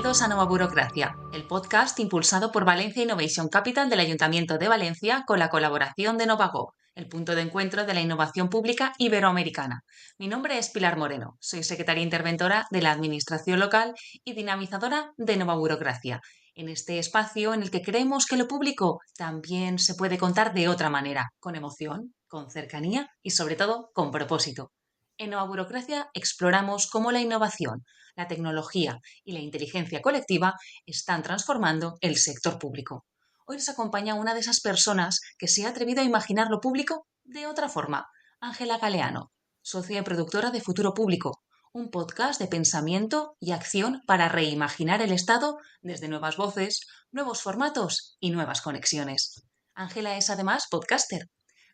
Bienvenidos a Nova Burocracia, el podcast impulsado por Valencia Innovation Capital del Ayuntamiento de Valencia con la colaboración de Novago, el punto de encuentro de la innovación pública iberoamericana. Mi nombre es Pilar Moreno, soy secretaria interventora de la Administración Local y dinamizadora de Nova Burocracia, en este espacio en el que creemos que lo público también se puede contar de otra manera, con emoción, con cercanía y sobre todo con propósito. En Nova Burocracia exploramos cómo la innovación, la tecnología y la inteligencia colectiva están transformando el sector público. Hoy nos acompaña una de esas personas que se ha atrevido a imaginar lo público de otra forma, Ángela Galeano, socia y productora de Futuro Público, un podcast de pensamiento y acción para reimaginar el Estado desde nuevas voces, nuevos formatos y nuevas conexiones. Ángela es además podcaster.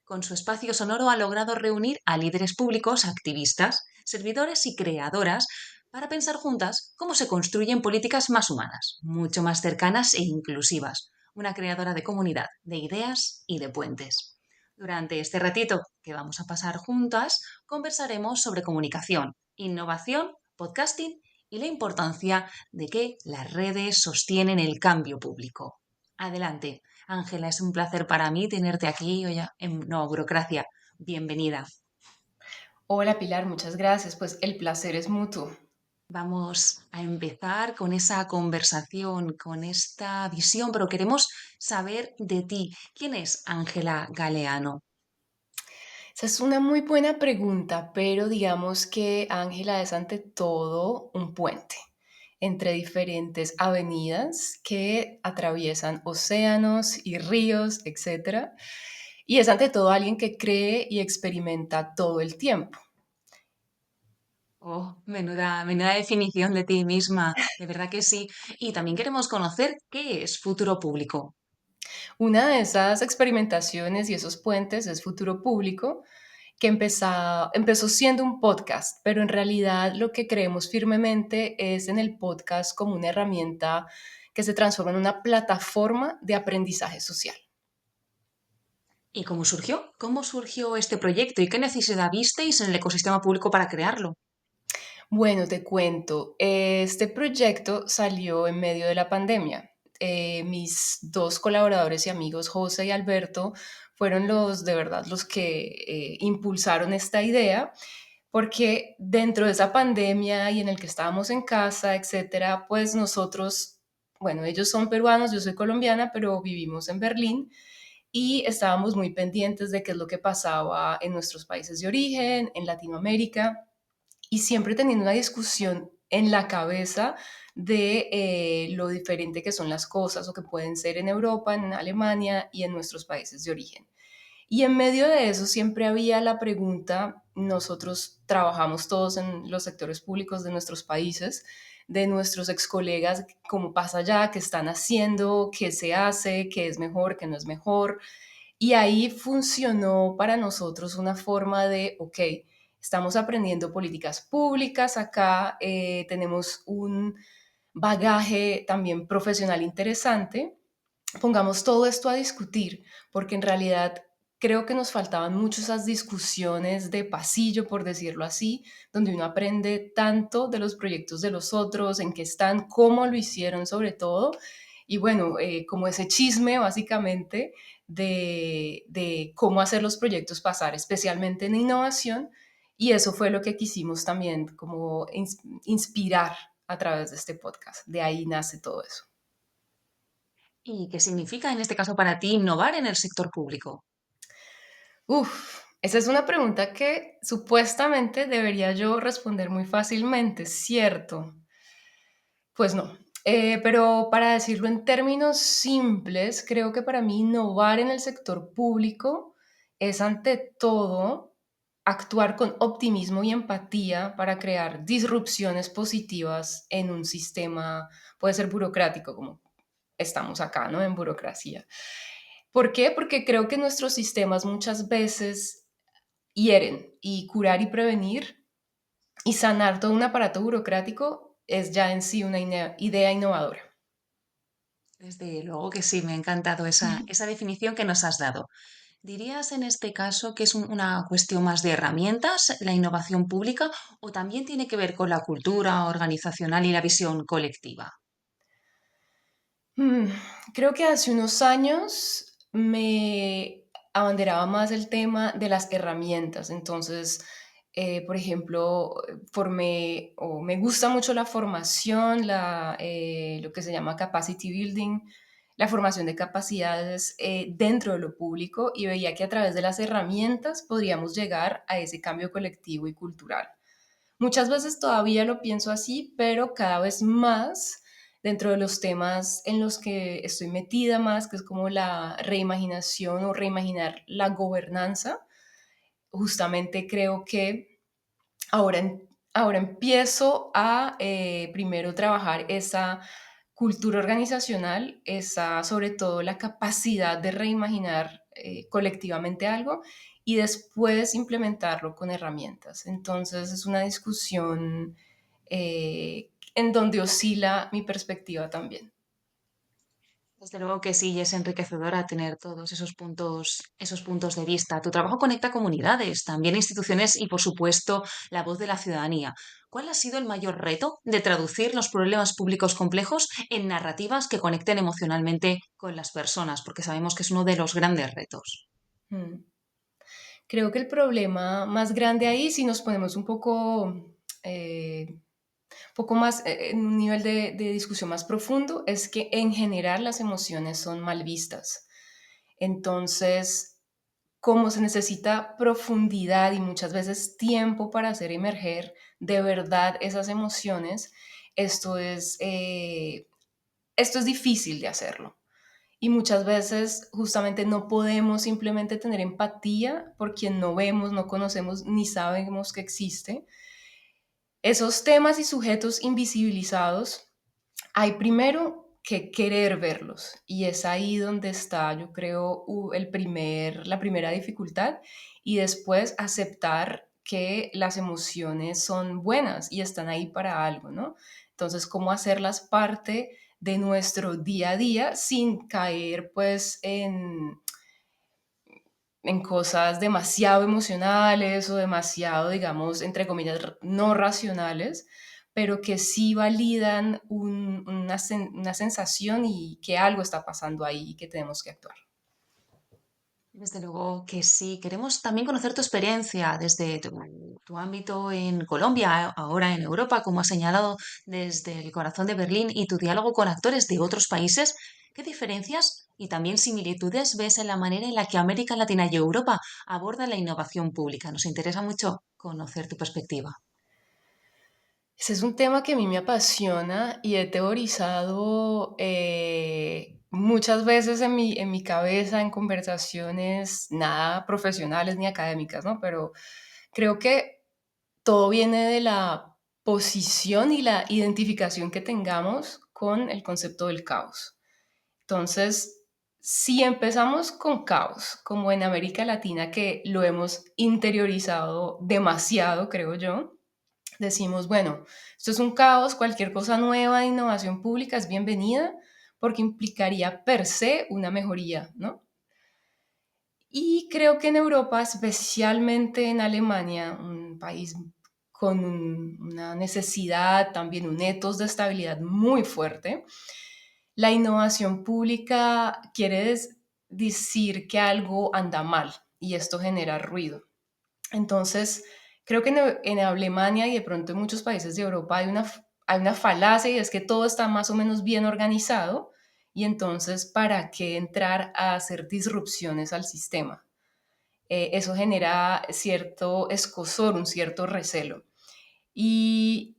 Con su espacio sonoro ha logrado reunir a líderes públicos, activistas, servidores y creadoras para pensar juntas cómo se construyen políticas más humanas, mucho más cercanas e inclusivas, una creadora de comunidad, de ideas y de puentes. Durante este ratito que vamos a pasar juntas, conversaremos sobre comunicación, innovación, podcasting y la importancia de que las redes sostienen el cambio público. Adelante, Ángela, es un placer para mí tenerte aquí hoy en Nueva Burocracia. Bienvenida. Hola Pilar, muchas gracias. Pues el placer es mutuo. Vamos a empezar con esa conversación, con esta visión, pero queremos saber de ti. ¿Quién es Ángela Galeano? Esa es una muy buena pregunta, pero digamos que Ángela es ante todo un puente entre diferentes avenidas que atraviesan océanos y ríos, etcétera. Y es ante todo alguien que cree y experimenta todo el tiempo. Oh, menuda definición de ti misma, de verdad que sí. Y también queremos conocer qué es Futuro Público. Una de esas experimentaciones y esos puentes es Futuro Público, que empezó siendo un podcast, pero en realidad lo que creemos firmemente es en el podcast como una herramienta que se transforma en una plataforma de aprendizaje social. ¿Y cómo surgió? ¿Cómo surgió este proyecto y qué necesidad visteis en el ecosistema público para crearlo? Bueno, te cuento, este proyecto salió en medio de la pandemia. Mis dos colaboradores y amigos, José y Alberto, fueron de verdad, los que impulsaron esta idea, porque dentro de esa pandemia y en el que estábamos en casa, etcétera, pues nosotros, bueno, ellos son peruanos, yo soy colombiana, pero vivimos en Berlín y estábamos muy pendientes de qué es lo que pasaba en nuestros países de origen, en Latinoamérica, y siempre teniendo una discusión en la cabeza de lo diferente que son las cosas o que pueden ser en Europa, en Alemania y en nuestros países de origen. Y en medio de eso siempre había la pregunta, nosotros trabajamos todos en los sectores públicos de nuestros países, de nuestros ex colegas, cómo pasa allá, qué están haciendo, qué se hace, qué es mejor, qué no es mejor. Y ahí funcionó para nosotros una forma de, ok, estamos aprendiendo políticas públicas acá, tenemos un bagaje también profesional interesante, pongamos todo esto a discutir, porque en realidad creo que nos faltaban mucho esas discusiones de pasillo, por decirlo así, donde uno aprende tanto de los proyectos de los otros, en qué están, cómo lo hicieron sobre todo, y bueno, como ese chisme básicamente de cómo hacer los proyectos pasar, especialmente en innovación, y eso fue lo que quisimos también como inspirar a través de este podcast. De ahí nace todo eso. ¿Y qué significa en este caso para ti innovar en el sector público? Uf, esa es una pregunta que supuestamente debería yo responder muy fácilmente, ¿cierto? Pues no. Pero para decirlo en términos simples, creo que para mí innovar en el sector público es ante todo actuar con optimismo y empatía para crear disrupciones positivas en un sistema, puede ser burocrático, como estamos acá, ¿no? En burocracia. ¿Por qué? Porque creo que nuestros sistemas muchas veces hieren y curar y prevenir y sanar todo un aparato burocrático es ya en sí una idea innovadora. Desde luego que sí, me ha encantado esa definición que nos has dado. ¿Dirías en este caso que es una cuestión más de herramientas, la innovación pública, o también tiene que ver con la cultura organizacional y la visión colectiva? Mm, Creo que hace unos años me abanderaba más el tema de las herramientas. Entonces, por ejemplo, formé o me gusta mucho la formación, lo que se llama capacity building, la formación de capacidades dentro de lo público y veía que a través de las herramientas podríamos llegar a ese cambio colectivo y cultural. Muchas veces todavía lo pienso así, pero cada vez más dentro de los temas en los que estoy metida más, que es como la reimaginación o reimaginar la gobernanza, justamente creo que ahora empiezo a primero trabajar esa cultura organizacional, esa, sobre todo la capacidad de reimaginar colectivamente algo y después implementarlo con herramientas. Entonces es una discusión en donde oscila mi perspectiva también. Desde luego que sí, y es enriquecedora tener todos esos puntos de vista. Tu trabajo conecta comunidades, también instituciones y, por supuesto, la voz de la ciudadanía. ¿Cuál ha sido el mayor reto de traducir los problemas públicos complejos en narrativas que conecten emocionalmente con las personas? Porque sabemos que es uno de los grandes retos. Mm. Creo que el problema más grande ahí, si nos ponemos poco más en un nivel de discusión más profundo, es que en general las emociones son mal vistas. Entonces, como se necesita profundidad y muchas veces tiempo para hacer emerger de verdad esas emociones, esto es, eh, esto es difícil de hacerlo. Y muchas veces justamente no podemos simplemente tener empatía por quien no vemos, no conocemos ni sabemos que existe. Esos temas y sujetos invisibilizados, hay primero que querer verlos y es ahí donde está, yo creo, la primera dificultad y después aceptar que las emociones son buenas y están ahí para algo, ¿no? Entonces, ¿cómo hacerlas parte de nuestro día a día sin caer pues en cosas demasiado emocionales o demasiado, digamos, entre comillas, no racionales, pero que sí validan una sensación y que algo está pasando ahí y que tenemos que actuar. Desde luego que sí. Queremos también conocer tu experiencia desde tu ámbito en Colombia, ahora en Europa, como has señalado, desde el corazón de Berlín y tu diálogo con actores de otros países. ¿Qué diferencias y también similitudes ves en la manera en la que América Latina y Europa abordan la innovación pública? Nos interesa mucho conocer tu perspectiva. Ese es un tema que a mí me apasiona y he teorizado muchas veces en mi cabeza, en conversaciones nada profesionales ni académicas, ¿no? Pero creo que todo viene de la posición y la identificación que tengamos con el concepto del caos. Entonces, si empezamos con caos, como en América Latina, que lo hemos interiorizado demasiado, creo yo, decimos, bueno, esto es un caos, cualquier cosa nueva de innovación pública es bienvenida porque implicaría per se una mejoría, ¿no? Y creo que en Europa, especialmente en Alemania, un país con una necesidad, también un etos de estabilidad muy fuerte, la innovación pública quiere decir que algo anda mal y esto genera ruido. Entonces, creo que en Alemania y de pronto en muchos países de Europa hay una falacia y es que todo está más o menos bien organizado y entonces, ¿para qué entrar a hacer disrupciones al sistema? Eso genera cierto escosor, un cierto recelo. ¿Y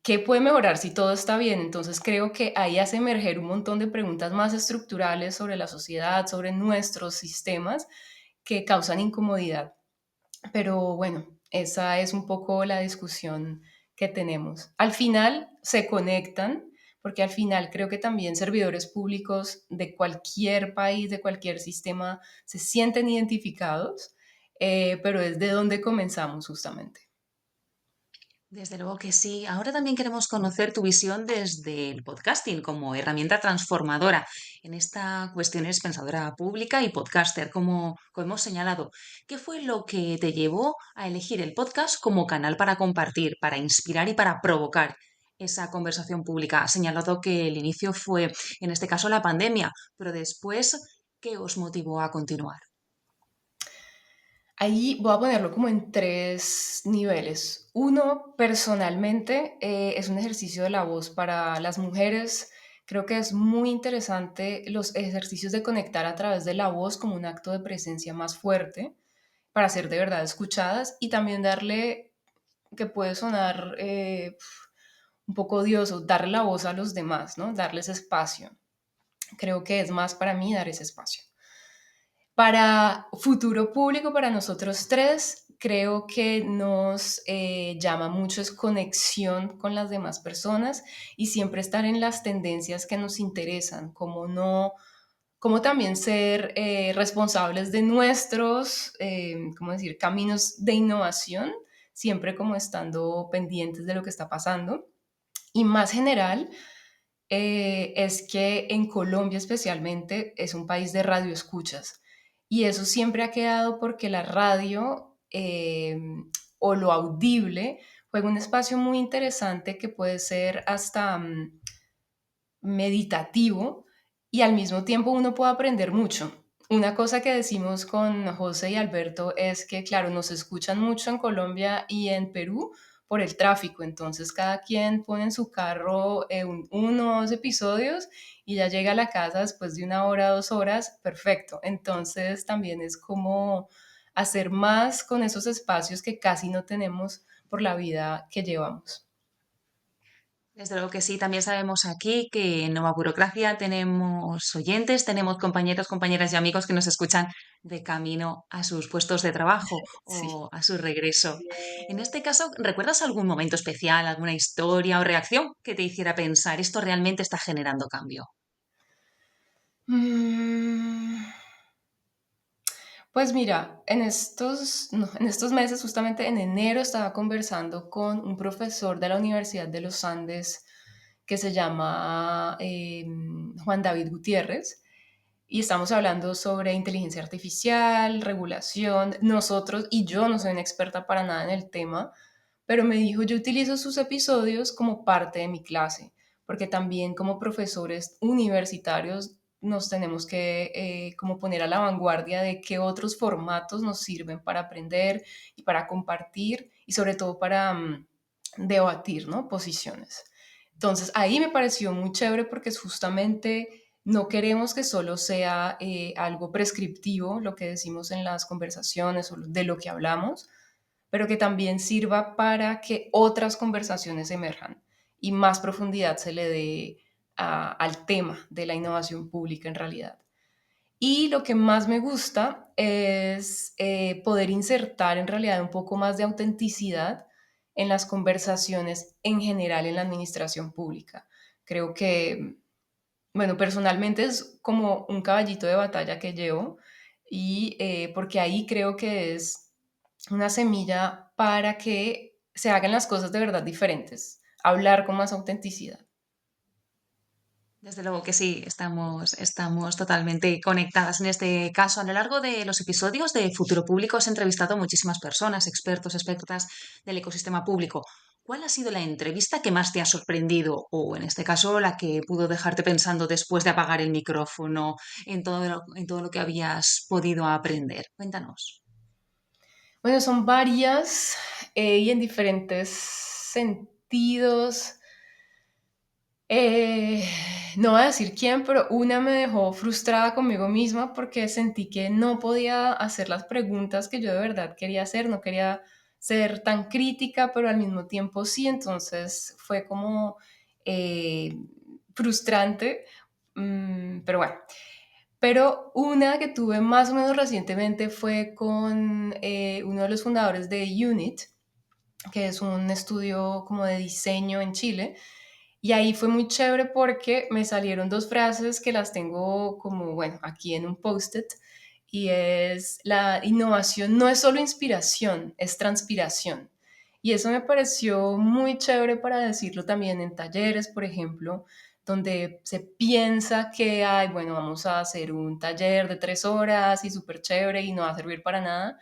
qué puede mejorar si todo está bien? Entonces creo que ahí hace emerger un montón de preguntas más estructurales sobre la sociedad, sobre nuestros sistemas que causan incomodidad. Pero bueno, esa es un poco la discusión que tenemos. Al final se conectan, porque al final creo que también servidores públicos de cualquier país, de cualquier sistema, se sienten identificados, pero es de donde comenzamos justamente. Desde luego que sí. Ahora también queremos conocer tu visión desde el podcasting como herramienta transformadora en esta cuestión eres pensadora pública y podcaster, como hemos señalado. ¿Qué fue lo que te llevó a elegir el podcast como canal para compartir, para inspirar y para provocar? esa conversación pública? Has señalado que el inicio fue, en este caso, la pandemia, pero después, ¿qué os motivó a continuar? Ahí voy a ponerlo como en tres niveles. Uno, personalmente, es un ejercicio de la voz para las mujeres. Creo que es muy interesante los ejercicios de conectar a través de la voz como un acto de presencia más fuerte para ser de verdad escuchadas y también darle, que puede sonar un poco odioso, darle la voz a los demás, ¿no? Darles espacio. Creo que es más para mí dar ese espacio. Para futuro público, para nosotros tres, creo que nos llama mucho es conexión con las demás personas y siempre estar en las tendencias que nos interesan, como no, como también ser responsables de nuestros, ¿cómo decir?, caminos de innovación, siempre como estando pendientes de lo que está pasando. Y más general, es que en Colombia especialmente es un país de radioescuchas y eso siempre ha quedado porque la radio o lo audible juega un espacio muy interesante que puede ser hasta meditativo y al mismo tiempo uno puede aprender mucho. Una cosa que decimos con José y Alberto es que, claro, nos escuchan mucho en Colombia y en Perú por el tráfico, entonces cada quien pone en su carro uno o dos episodios y ya llega a la casa después de una hora, 2 horas, perfecto. Entonces también es como hacer más con esos espacios que casi no tenemos por la vida que llevamos. Desde luego que sí, también sabemos aquí que en Nova Burocracia tenemos oyentes, tenemos compañeros, compañeras y amigos que nos escuchan de camino a sus puestos de trabajo Sí. o a su regreso. En este caso, ¿recuerdas algún momento especial, alguna historia o reacción que te hiciera pensar esto realmente está generando cambio? Mm, Pues mira, no, en estos meses, justamente en enero, estaba conversando con un profesor de la Universidad de los Andes que se llama Juan David Gutiérrez y estamos hablando sobre inteligencia artificial, regulación. Nosotros, y yo no soy una experta para nada en el tema, pero me dijo, yo utilizo sus episodios como parte de mi clase, porque también como profesores universitarios nos tenemos que como poner a la vanguardia de qué otros formatos nos sirven para aprender y para compartir y sobre todo para debatir, ¿no? Posiciones. Entonces ahí me pareció muy chévere porque es justamente no queremos que solo sea algo prescriptivo lo que decimos en las conversaciones o de lo que hablamos, pero que también sirva para que otras conversaciones emerjan y más profundidad se le dé al tema de la innovación pública en realidad. Y lo que más me gusta es poder insertar en realidad un poco más de autenticidad en las conversaciones en general en la administración pública. Creo que, bueno, personalmente es como un caballito de batalla que llevo y porque ahí creo que es una semilla para que se hagan las cosas de verdad diferentes, hablar con más autenticidad. Desde luego que sí, estamos totalmente conectadas en este caso. A lo largo de los episodios de Futuro Público has entrevistado a muchísimas personas, expertos, expertas del ecosistema público. ¿Cuál ha sido la entrevista que más te ha sorprendido o, en este caso, la que pudo dejarte pensando después de apagar el micrófono en todo lo que habías podido aprender? Cuéntanos. Bueno, son varias y en diferentes sentidos. Eh, no voy a decir quién, pero una me dejó frustrada conmigo misma porque sentí que no podía hacer las preguntas que yo de verdad quería hacer, no quería ser tan crítica, pero al mismo tiempo sí, entonces fue como eh, frustrante, pero bueno. Pero una que tuve más o menos recientemente fue con uno de los fundadores de Unit, que es un estudio como de diseño en Chile, y ahí fue muy chévere porque me salieron dos frases que las tengo como, bueno, aquí en un post-it, y es la innovación no es solo inspiración, es transpiración. Y eso me pareció muy chévere para decirlo también en talleres, por ejemplo, donde se piensa que, ay, bueno, vamos a hacer un taller de 3 horas y súper chévere y no va a servir para nada,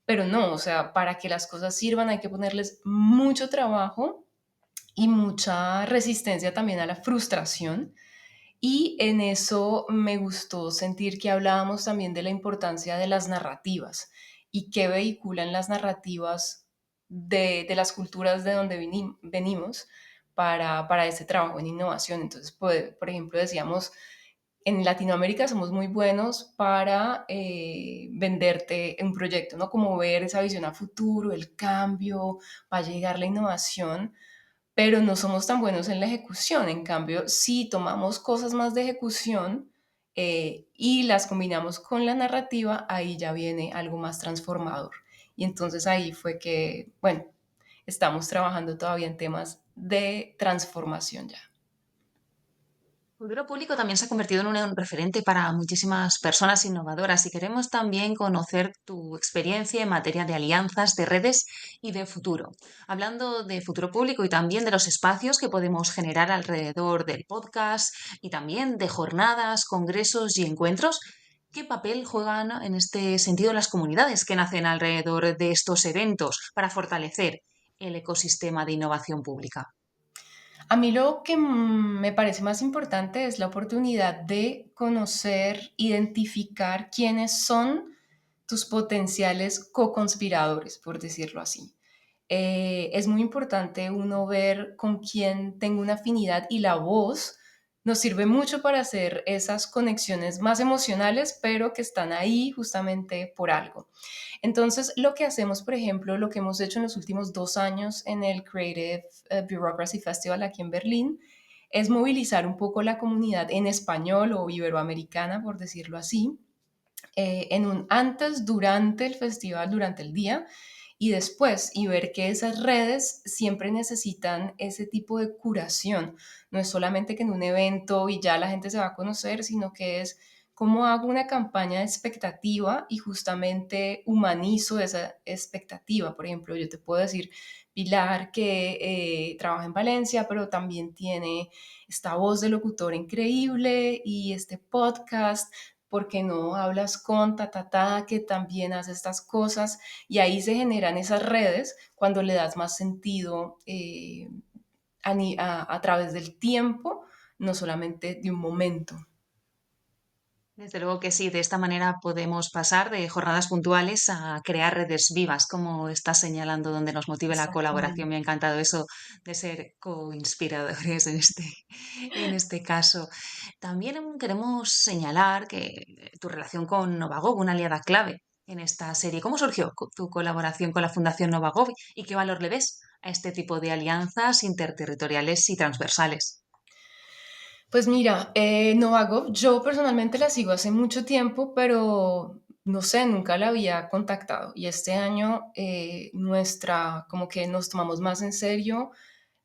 pero no, o sea, para que las cosas sirvan hay que ponerles mucho trabajo y mucha resistencia también a la frustración. Y en eso me gustó sentir que hablábamos también de la importancia de las narrativas y qué vehiculan las narrativas de las culturas de donde venimos para ese trabajo en innovación. Entonces, por ejemplo, decíamos, en Latinoamérica somos muy buenos para venderte un proyecto, ¿no? Como ver esa visión a futuro, el cambio, va a llegar la innovación, pero no somos tan buenos en la ejecución. En cambio, si tomamos cosas más de ejecución y las combinamos con la narrativa, ahí ya viene algo más transformador. Y entonces ahí fue que, bueno, estamos trabajando todavía en temas de transformación ya. Futuro Público también se ha convertido en un referente para muchísimas personas innovadoras y queremos también conocer tu experiencia en materia de alianzas, de redes y de futuro. Hablando de Futuro Público y también de los espacios que podemos generar alrededor del podcast y también de jornadas, congresos y encuentros, ¿qué papel juegan en este sentido las comunidades que nacen alrededor de estos eventos para fortalecer el ecosistema de innovación pública? A mí lo que me parece más importante es la oportunidad de conocer, identificar quiénes son tus potenciales co-conspiradores, por decirlo así. Es muy importante uno ver con quién tengo una afinidad y la voz nos sirve mucho para hacer esas conexiones más emocionales, pero que están ahí justamente por algo. Entonces, lo que hacemos, por ejemplo, lo que hemos hecho en los últimos 2 años en el Creative Bureaucracy Festival aquí en Berlín, es movilizar un poco la comunidad en español o iberoamericana, por decirlo así, en un antes, durante el festival, durante el día y después, y ver que esas redes siempre necesitan ese tipo de curación. No es solamente que en un evento y ya la gente se va a conocer, sino que es cómo hago una campaña de expectativa y justamente humanizo esa expectativa. Por ejemplo, yo te puedo decir, Pilar, que trabaja en Valencia, pero también tiene esta voz de locutor increíble y este podcast. ¿Por qué no hablas con ta, que también hace estas cosas? Y ahí se generan esas redes cuando le das más sentido a través del tiempo, no solamente de un momento. Desde luego que sí, de esta manera podemos pasar de jornadas puntuales a crear redes vivas, como estás señalando, donde nos motive la colaboración. Exactamente. Me ha encantado eso de ser co-inspiradores en este caso. También queremos señalar que tu relación con Novagov, una aliada clave en esta serie. ¿Cómo surgió tu colaboración con la Fundación Novagov y qué valor le ves a este tipo de alianzas interterritoriales y transversales? Pues mira, Novagov, yo personalmente la sigo hace mucho tiempo, pero no sé, nunca la había contactado. Y este año como que nos tomamos más en serio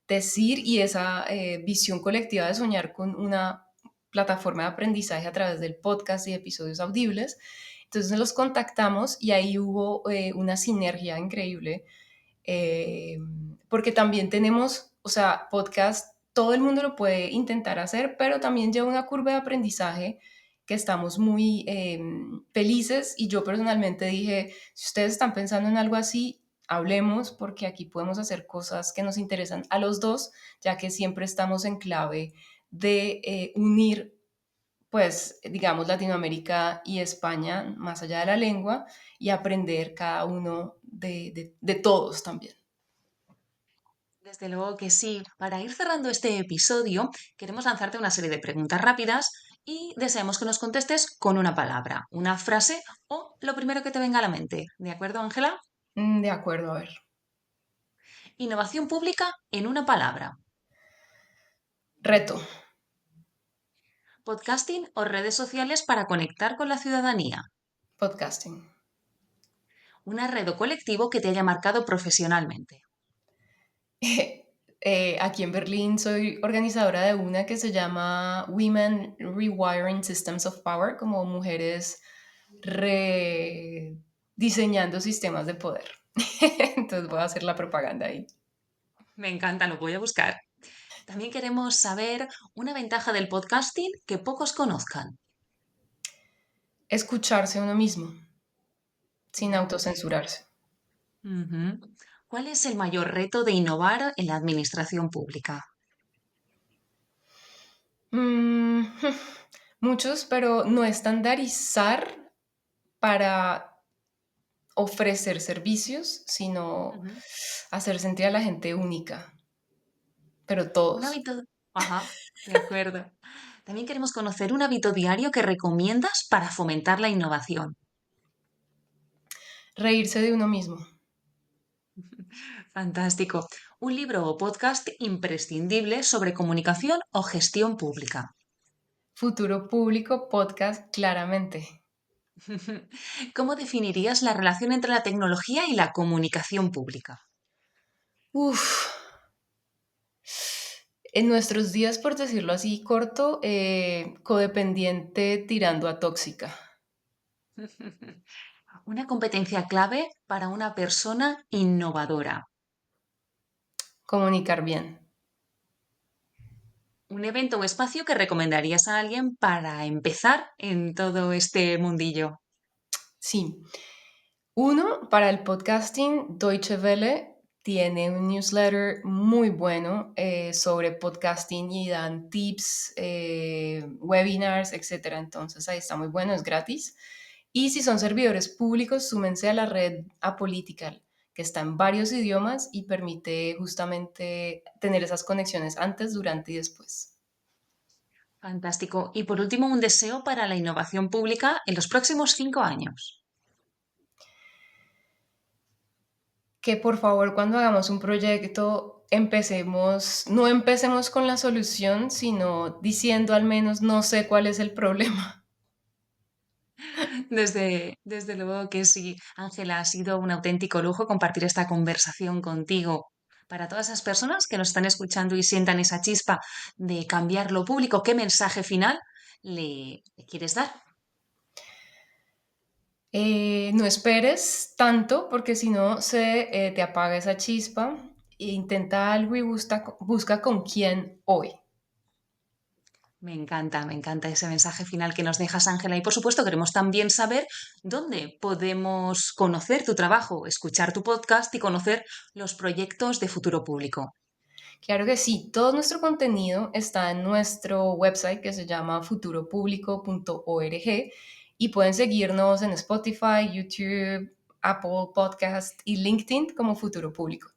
decir y esa visión colectiva de soñar con una plataforma de aprendizaje a través del podcast y episodios audibles. Entonces nos los contactamos y ahí hubo una sinergia increíble eh, porque también tenemos, o sea, podcast, todo el mundo lo puede intentar hacer, pero también lleva una curva de aprendizaje que estamos muy felices y yo personalmente dije, si ustedes están pensando en algo así, hablemos porque aquí podemos hacer cosas que nos interesan a los dos, ya que siempre estamos en clave de unir, pues, digamos, Latinoamérica y España, más allá de la lengua, y aprender cada uno de todos también. Desde luego que sí. Para ir cerrando este episodio, queremos lanzarte una serie de preguntas rápidas y deseamos que nos contestes con una palabra, una frase o lo primero que te venga a la mente. ¿De acuerdo, Ángela? De acuerdo, a ver. Innovación pública en una palabra. Reto, Podcasting o redes sociales para conectar con la ciudadanía. podcasting. Una red o colectivo que te haya marcado profesionalmente. Aquí en Berlín soy organizadora de una que se llama Women Rewiring Systems of Power, como mujeres rediseñando sistemas de poder. Entonces voy a hacer la propaganda ahí. Me encanta, lo voy a buscar. También queremos saber una ventaja del podcasting que pocos conozcan. Escucharse a uno mismo sin Ujú. autocensurarse. Ujú. ¿Cuál es el mayor reto de innovar en la administración pública? Mm, muchos, pero no estandarizar para ofrecer servicios, sino Ujú. hacer sentir a la gente única, pero Un todos. hábito. Ajá, de acuerdo. También queremos conocer un hábito diario que recomiendas para fomentar la innovación. Reírse de uno mismo. Fantástico. Un libro o podcast imprescindible sobre comunicación o gestión pública. Futuro público, podcast, claramente. ¿Cómo definirías la relación entre la tecnología y la comunicación pública? Uf, en nuestros días, por decirlo así corto, codependiente tirando a tóxica. Una competencia clave para una persona innovadora. Comunicar bien. Un evento o espacio que recomendarías a alguien para empezar en todo este mundillo. Sí. Uno, para el podcasting, Deutsche Welle tiene un newsletter muy bueno sobre podcasting y dan tips, webinars, etcétera. Entonces ahí está muy bueno, es gratis. Y si son servidores públicos, súmense a la red Apolitical, que está en varios idiomas y permite justamente tener esas conexiones antes, durante y después. Fantástico. Y por último, un deseo para la innovación pública en los próximos 5 años. Que por favor cuando hagamos un proyecto empecemos, no empecemos con la solución, sino diciendo al menos no sé cuál es el problema. Desde luego que sí, Ángela, ha sido un auténtico lujo compartir esta conversación contigo. Para todas esas personas que nos están escuchando y sientan esa chispa de cambiar lo público, ¿qué mensaje final le quieres dar? No esperes tanto porque si no se te apaga esa chispa. Intenta algo y busca con quién hoy. Me encanta ese mensaje final que nos dejas, Ángela. Y por supuesto, queremos también saber dónde podemos conocer tu trabajo, escuchar tu podcast y conocer los proyectos de futuro público. Claro que sí, todo nuestro contenido está en nuestro website que se llama futuropublico.org y pueden seguirnos en Spotify, YouTube, Apple Podcast y LinkedIn como Futuro Público.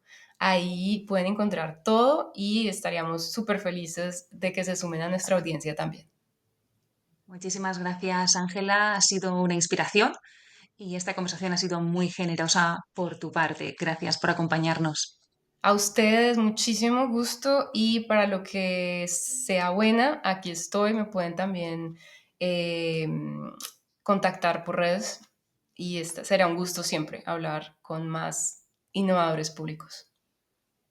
Ahí pueden encontrar todo y estaríamos súper felices de que se sumen a nuestra audiencia también. Muchísimas gracias, Ángela. Ha sido una inspiración y esta conversación ha sido muy generosa por tu parte. Gracias por acompañarnos. A ustedes muchísimo gusto y para lo que sea buena, aquí estoy. Me pueden también eh, contactar por redes y será un gusto siempre hablar con más innovadores públicos.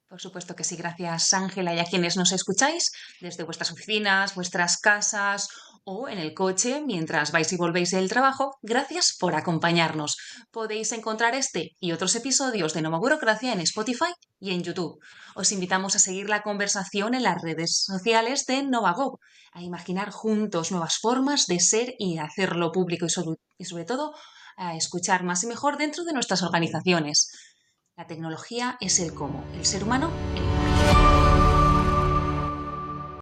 Por supuesto que sí, gracias Ángela y a quienes nos escucháis desde vuestras oficinas, vuestras casas o en el coche mientras vais y volvéis del trabajo. Gracias por acompañarnos. Podéis encontrar este y otros episodios de Nova Burocracia en Spotify y en YouTube. Os invitamos a seguir la conversación en las redes sociales de NovaGov, a imaginar juntos nuevas formas de ser y hacerlo público y sobre todo a escuchar más y mejor dentro de nuestras organizaciones. La tecnología es el cómo, el ser humano el por qué.